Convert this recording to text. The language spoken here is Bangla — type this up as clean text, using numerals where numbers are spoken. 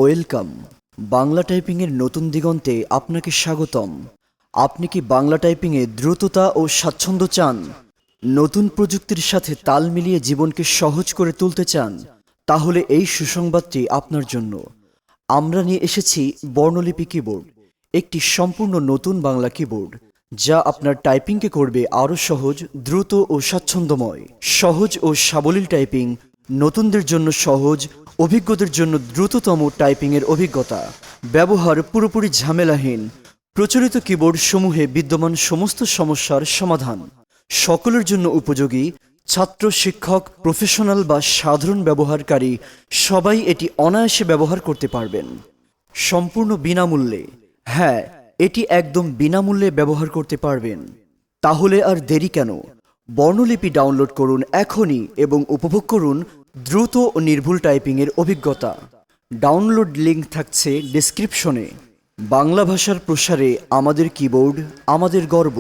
ওয়েলকাম। বাংলা টাইপিংয়ের নতুন দিগন্তে আপনাকে স্বাগতম। আপনি কি বাংলা টাইপিংয়ে দ্রুততা ও স্বাচ্ছন্দ্য চান? নতুন প্রযুক্তির সাথে তাল মিলিয়ে জীবনকে সহজ করে তুলতে চান? তাহলে এই সুসংবাদটি আপনার জন্য। আমরা নিয়ে এসেছি বর্ণলিপি কিবোর্ড, একটি সম্পূর্ণ নতুন বাংলা কিবোর্ড যা আপনার টাইপিংকে করবে আরও সহজ, দ্রুত ও স্বাচ্ছন্দ্যময়। সহজ ও সাবলীল টাইপিং, নতুনদের জন্য সহজ, অভিজ্ঞদের জন্য দ্রুততম টাইপিংয়ের অভিজ্ঞতা, ব্যবহার পুরোপুরি ঝামেলাহীন, প্রচলিত কিবোর্ড সমূহে বিদ্যমান সমস্ত সমস্যার সমাধান, সকলের জন্য উপযোগী। ছাত্র, শিক্ষক, প্রফেশনাল বা সাধারণ ব্যবহারকারী সবাই এটি অনায়াসে ব্যবহার করতে পারবেন, সম্পূর্ণ বিনামূল্যে। হ্যাঁ, এটি একদম বিনামূল্যে ব্যবহার করতে পারবেন। তাহলে আর দেরি কেন? বর্ণলিপি ডাউনলোড করুন এখনই এবং উপভোগ করুন দ্রুত ও নির্ভুল টাইপিংয়ের অভিজ্ঞতা। ডাউনলোড লিংক থাকছে ডেসক্রিপশনে। বাংলা ভাষার প্রসারে আমাদের কিবোর্ড, আমাদের গর্ব।